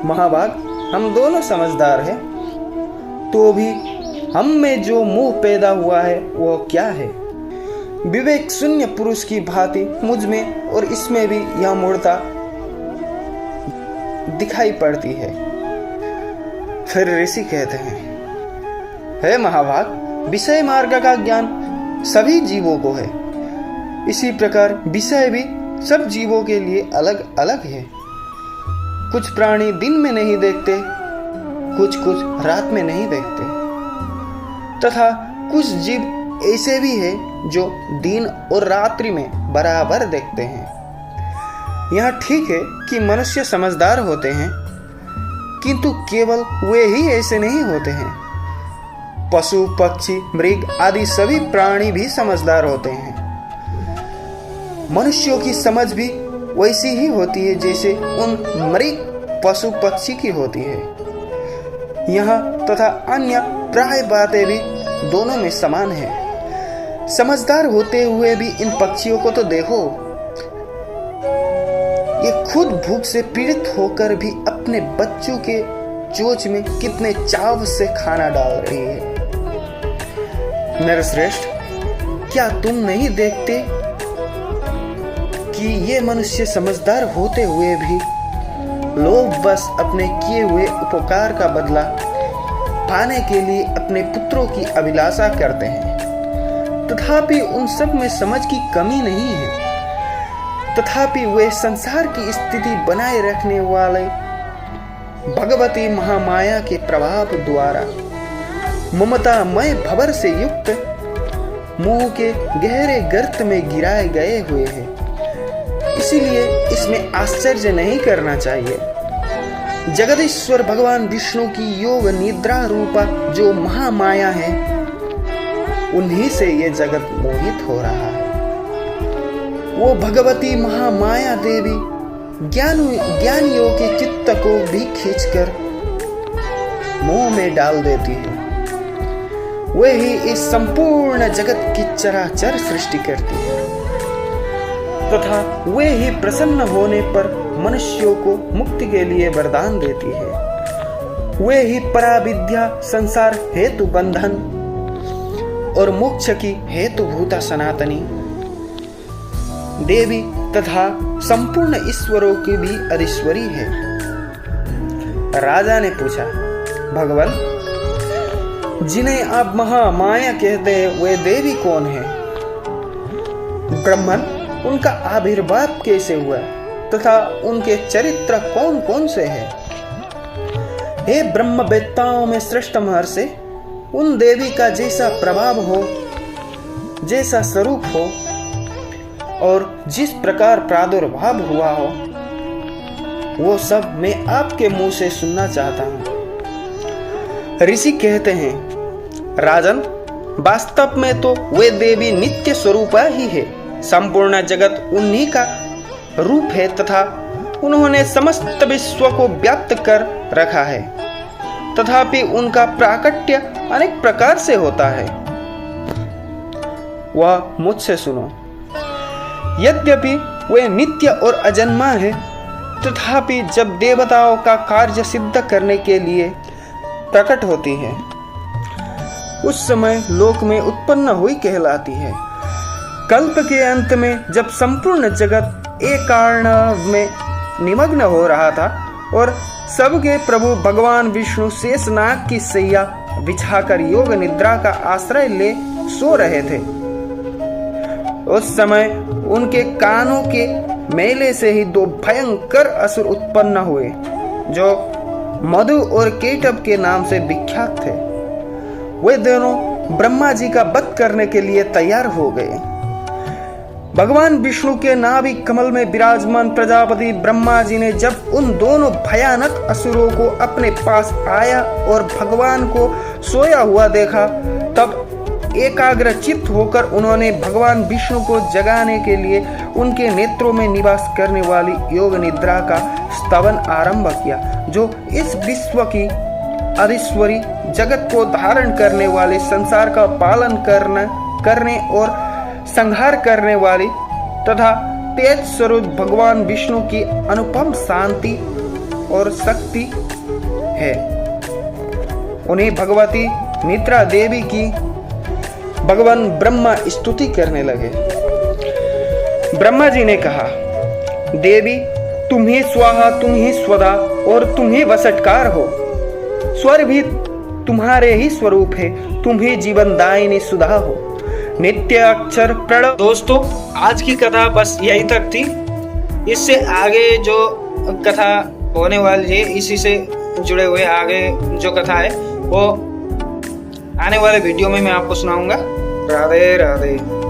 महाभाग, हम दोनों समझदार हैं, तो भी हम में जो मोह पैदा हुआ है वो क्या है? विवेक शून्य पुरुष की भांति मुझ में और इसमें भी यह मूढ़ता दिखाई पड़ती है। फिर ऋषि कहते हैं, हे महाभाग, विषय मार्ग का ज्ञान सभी जीवों को है, इसी प्रकार विषय भी सब जीवों के लिए अलग अलग है। कुछ प्राणी दिन में नहीं देखते, कुछ रात में नहीं देखते, तथा कुछ जीव ऐसे भी हैं जो दिन और रात्रि में बराबर देखते हैं। यह ठीक है कि मनुष्य समझदार होते हैं, किंतु केवल वे ही ऐसे नहीं होते हैं। पशु, पक्षी, मृग आदि सभी प्राणी भी समझदार होते हैं। मनुष्यों की समझ भी वैसी ही होती है जैसे उन मृग, पशु, पक्षी की होती है। यह तथा अन्य प्राय बातें भी दोनों में समान है। समझदार होते हुए भी इन पक्षियों को तो देखो, ये खुद भूख से पीड़ित होकर भी अपने बच्चों के चोंच में कितने चाव से खाना डाल रही है। नरश्रेष्ठ, क्या तुम नहीं देखते कि ये मनुष्य समझदार होते हुए भी लोग बस अपने किए हुए उपकार का बदला पाने के लिए अपने पुत्रों की अभिलाषा करते हैं? तथापि उन सब में समझ की कमी नहीं है। तथापि वे संसार की स्थिति बनाए रखने वाले भगवती महामाया के प्रभाव द्वारा ममतामय भंवर से युक्त मोह के गहरे गर्त में गिराए गए हुए हैं। इसीलिए इसमें आश्चर्य नहीं करना चाहिए। जगदीश्वर भगवान विष्णु की योग निद्रा रूपा जो महामाया है, उन्हीं से ये जगत मोहित हो रहा है। वो भगवती महामाया देवी ज्ञानियों के चित्त को भी खींचकर मोह में डाल देती है। वे ही इस संपूर्ण जगत की चराचर सृष्टि करती है, तथा वे ही प्रसन्न होने पर मनुष्यों को मुक्ति के लिए वरदान देती है। वे ही पराविद्या, संसार हेतु बंधन और मोक्ष की हेतुभूता सनातनी देवी तथा संपूर्ण ईश्वरों की भी अधीश्वरी है। राजा ने पूछा, भगवान, जिन्हें आप महामाया कहते हैं, वे देवी कौन है? ब्रह्मन, उनका आविर्भाव कैसे हुआ तथा उनके चरित्र कौन कौन से हैं? हे ब्रह्मवेत्ताओं में श्रेष्ठ महर्षि, उन देवी का जैसा प्रभाव हो, जैसा स्वरूप हो और जिस प्रकार प्रादुर्भाव हुआ हो, वो सब मैं आपके मुंह से सुनना चाहता हूं। ऋषि कहते हैं, राजन, वास्तव में तो वे देवी नित्य स्वरूपा ही है। संपूर्ण जगत उन्हीं का रूप है तथा उन्होंने समस्त विश्व को व्याप्त कर रखा है। तथापि उनका प्राकट्य अनेक प्रकार से होता है। वह मुझसे सुनो। यद्यपि वे नित्य और अजन्मा है, तथापि जब देवताओं का कार्य सिद्ध करने के लिए प्रकट होती है, उस समय लोक में उत्पन्न हुई कहलाती है। कल्प के अंत में जब संपूर्ण जगत एक कारण में निमग्न हो रहा था और सबके प्रभु भगवान विष्णु शेषनाग की सैया बिछाकर योग निद्रा का आश्रय ले सो रहे थे, उस समय उनके कानों के मेले से ही दो भयंकर असुर उत्पन्न हुए, जो मधु और केटव के नाम से विख्यात थे। वे दोनों ब्रह्मा जी का वध करने के लिए तैयार हो गए। भगवान विष्णु के नाभि कमल में विराजमान प्रजापति ब्रह्मा जी ने जब उन दोनों भयानक असुरों को अपने पास आया और भगवान को सोया हुआ देखा, तब एकाग्रचित्त होकर उन्होंने भगवान विष्णु को जगाने के लिए उनके नेत्रों में निवास करने वाली योग निद्रा का स्तवन आरंभ किया, जो इस विश्व की अधीश्वरी, जगत को धारण करने वाले, संसार का पालन करने और संहार करने वाली तथा तेज स्वरूप भगवान विष्णु की अनुपम शांति और शक्ति है। उन्हें भगवती निद्रा देवी की भगवान ब्रह्मा स्तुति करने लगे। ब्रह्मा जी ने कहा, देवी तुम ही स्वाहा, तुम ही स्वधा और तुम ही वसटकार हो। स्वर भी तुम्हारे ही स्वरूप है, तुम ही जीवन दायिनी सुधा हो। नित्य अक्षर प्रणव। दोस्तों, आज की कथा बस यही तक थी। इससे आगे जो कथा होने वाली है, इसी से जुड़े हुए आगे जो कथा है वो आने वाले वीडियो में मैं आपको सुनाऊंगा। राधे राधे।